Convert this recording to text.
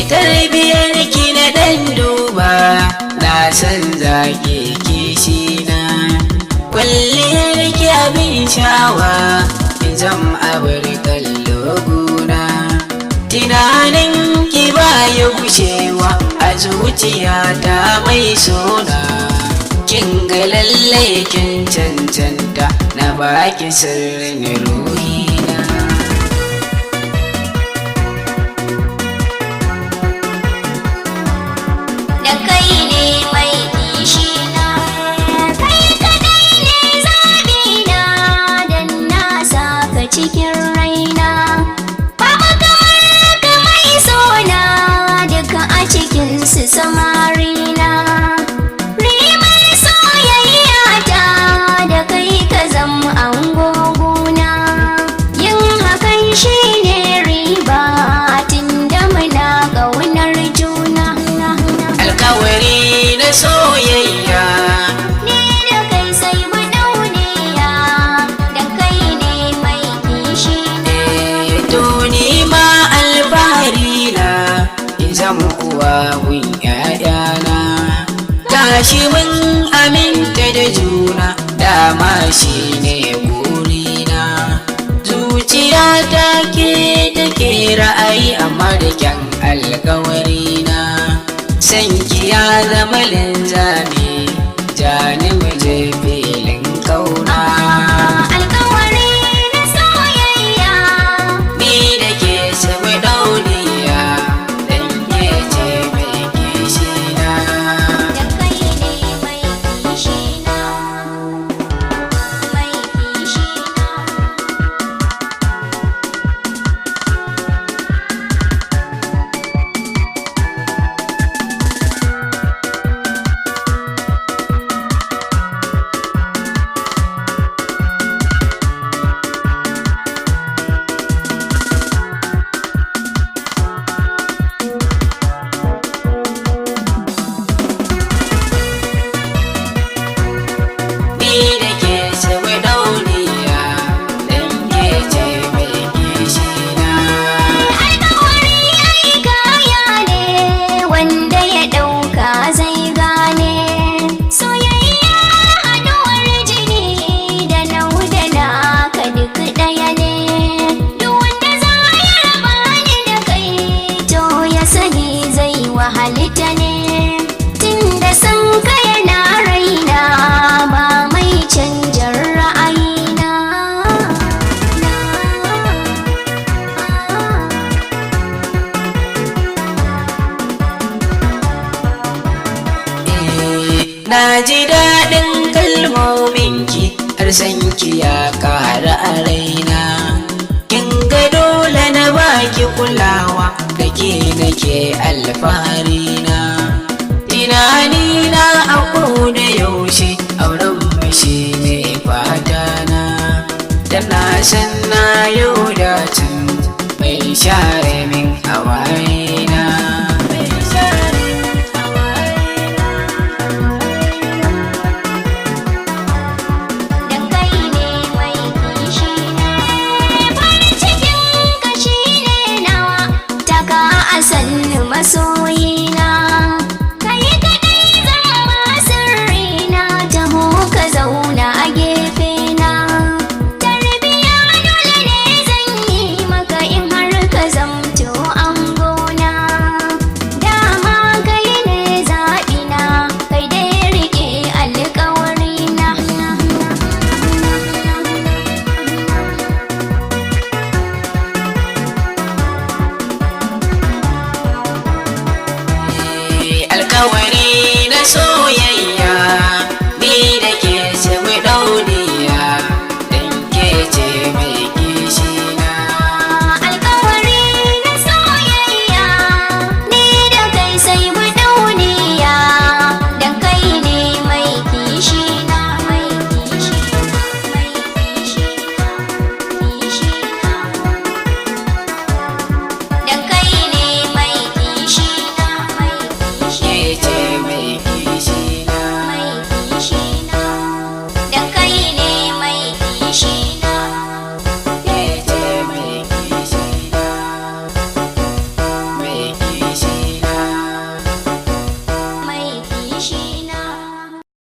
Tarbiyar ki na dan duba na san zage kishi na, kwalliyar ki abin shawa zam abar kallo guna, tunanin ki baya gushewa a zuciya ta mai sona, kin ga lallai kin cancanta na baki sirrin ruhi. Cikin raina babu kamar ka mai sona duka a cikinsu samarina, rimar soyayya ta da kai ka zama angogona, yin hakan shi ne riba tun da muna ƙaunar juna. Alkawari na soyayya ni da kai sai mu dauniya, da kai ne mai zam kuwa gun ƴaƴana, tashi mun aminta da juna dama shi ne burina, zuciya ta ke take ra'ayi amma da kyan alkawarina, sanki ya zama linzami jani mu je filin kauna. halitta ne tunda san ka yana raina ba mai canjar ra'ayina. Na ji daɗin kalmominki har sanki ya ƙara a raina, kin ga dole na baki kulawa da ke nake alfaharina, tunanina a koda yaushe auren mu shi ne fatana, da na san na yau dacin mai share min hawayena. Masoyina kai kaɗai zama sirrina, taho ka zauna a gefena, tarbiya dole ne zan yi maka in har ka zama alkawari na soyayya ni da ke ce mu dauniya dan ke ce mai kishina. Alkawari na soyayya ni da kai sai mu dauniya dan kai ne mai kishina mai kishina mai kishina kishina dan kai ne mai kishina mai Ke kishina ce mai kishina. mai kishina dan kai ne mai kishina Ke ce mai kishina. Mai kishina. mai kishina